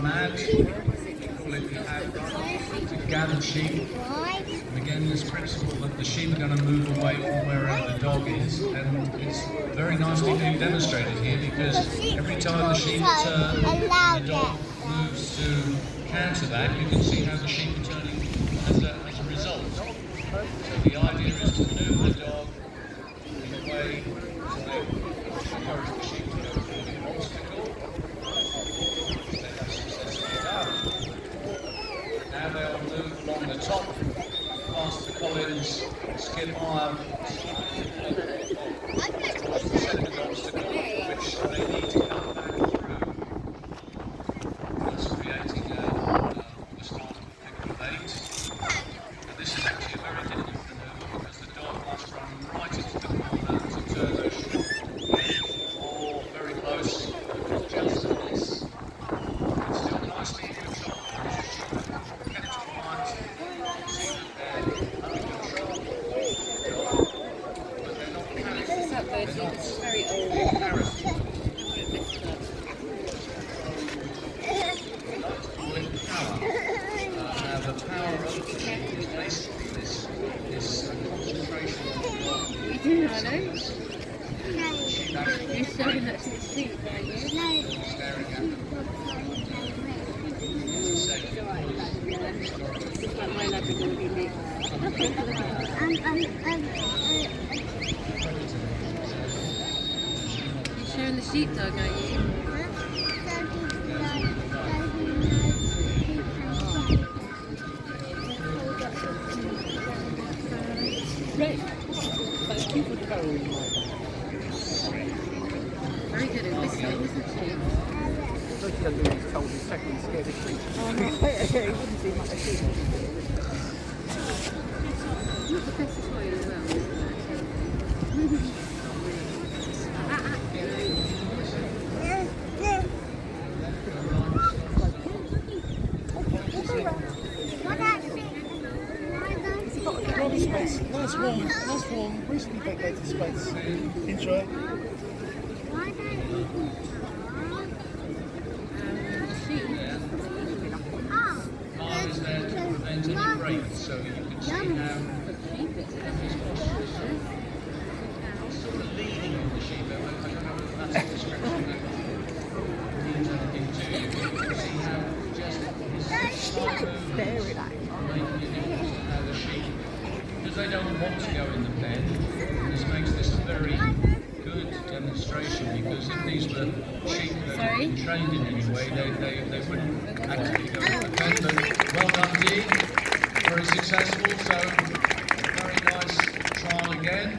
run out. We call it the out to gathered sheep. And again, this principle that the sheep are going to move away from wherever the dog is, and it's very nicely being demonstrated here because every time the sheep turn and the dog moves to counter that, you can see how the sheep are turning as a result. So the idea is to maneuver the dog in a way to encourage the sheep to go through the obstacle. They have successfully done. Now they'll move along the top past the Collins skip hire towards the second obstacle, which they need to come back through. Thus creating the start of figure of 8. And this is actually a very difficult manoeuvre because the dog must run right into the corner to turn those sheep, or very close, just to this. It's still nicely in control. Get it quiet, see that they're under control, but they're not panicked. They're not very old. embarrassed. Now the power of the sheep is basically this concentration on the dog. I know. You're showing that to the sheep, aren't you? Staring at them. As I say, Just like my Labrador will be big. You're showing the sheepdog, aren't you? Great. Thank you for carrying me. Very good at whistling, isn't she? What she doesn't do is told his second scared of sheep. Oh no, he wouldn't see much of sheep. Not the best toy as well, isn't it? Space. Nice warm, recently vacated space. Enjoy. Mine is there to prevent any breaks, so you can see how sort of leaning on the sheep. I don't know whether that's a description that means anything to you. You can see how just his slight movements making it difficult to how the sheep, because they don't want to go in the pen. This makes this a very good demonstration, because if these were sheep that had been trained in any way, they wouldn't actually go in the pen. But well done, Dee. Very successful. So very nice trial again.